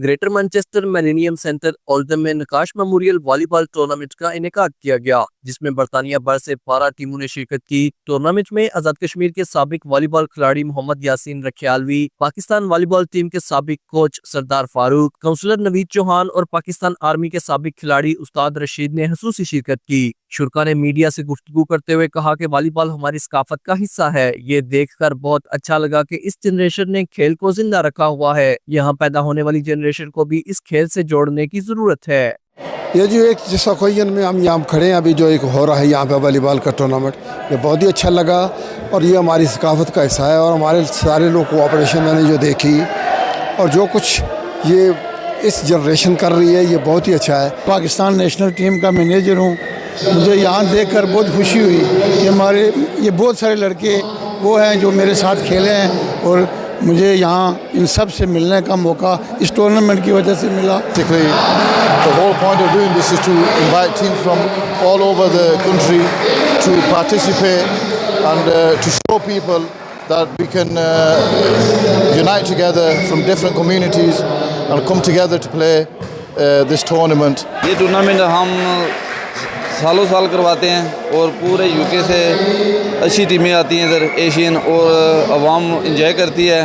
Greater Manchester millennium centre Oldham में नकाश memorial volleyball tournament का इनेकाद किया गया, जिसमें बरतानिया भर से 12 टीमों ने शिरकत की। टूर्नामेंट में आजाद कश्मीर के साबिक वॉलीबॉल खिलाड़ी मोहम्मद यासीन रखियालवी, पाकिस्तान वॉलीबॉल टीम के साबिक कोच सरदार फारूक, काउंसलर नवीद चौहान और पाकिस्तान आर्मी के साबिक खिलाड़ी उस्ताद रशीद ने हुसूसी शिरकत की। शुरका ने मीडिया से गुफ्तगू करते हुए कहा कि वॉलीबॉल हमारी सकाफत का हिस्सा है। ये देखकर बहुत अच्छा लगा कि इस जनरेशन ने खेल को जिंदा रखा हुआ है। यहाँ पैदा होने वाली जनरेशन को भी इस खेल से जोड़ने की जरूरत है। ये जो एक जिसकोयन में हम यहाँ खड़े हैं, अभी जो एक हो रहा है यहाँ पे वॉलीबॉल का टूर्नामेंट, ये बहुत ही अच्छा लगा और ये हमारी सकाफत का हिस्सा है। और हमारे सारे लोग कोऑपरेशन मैंने जो देखी और जो कुछ ये इस जनरेशन कर रही है, ये बहुत ही अच्छा है। पाकिस्तान नेशनल टीम का मैनेजर हूँ। मुझे यहाँ देखकर बहुत खुशी हुई कि हमारे ये बहुत सारे लड़के वो हैं जो मेरे साथ खेले हैं और मुझे यहाँ इन सब से मिलने का मौका इस टूर्नामेंट की वजह से मिला। The whole point of doing this is to invite teams from all over the country to participate and to show people that we can unite together from different communities and come together to play this tournament. ये tournament हम सालों साल करवाते हैं और पूरे UK से अच्छी टीमें आती हैं इधर एशियन और अवाम इंजॉय करती है।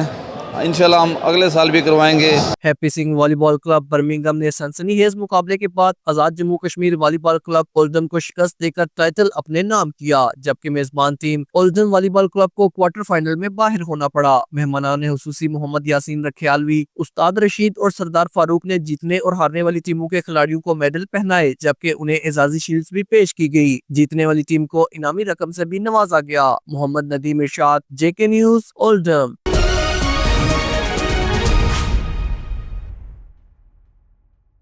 इंशाल्लाह हम अगले साल भी करवाएंगे। Happy Singh volleyball club Birmingham ने सनसनीखेज मुकाबले के बाद Azad Jammu Kashmir volleyball club Oldham को शिकस्त देकर टाइटल अपने नाम किया, जबकि मेजबान टीम ओल्डहम वॉलीबॉल क्लब को क्वार्टर फाइनल में बाहर होना पड़ा। मेहमानान ने हुसूसी मोहम्मद यासीन रखियालवी, उस्ताद रशीद और सरदार फारूक ने जीतने और हारने वाली टीमों के खिलाड़ियों को मेडल पहनाए, जबकि उन्हें एजाजी शील्ड्स भी पेश की गई। जीतने वाली टीम को इनामी रकम से भी नवाजा गया। मोहम्मद नदीम इरशाद, JK न्यूज़, ओल्डहम।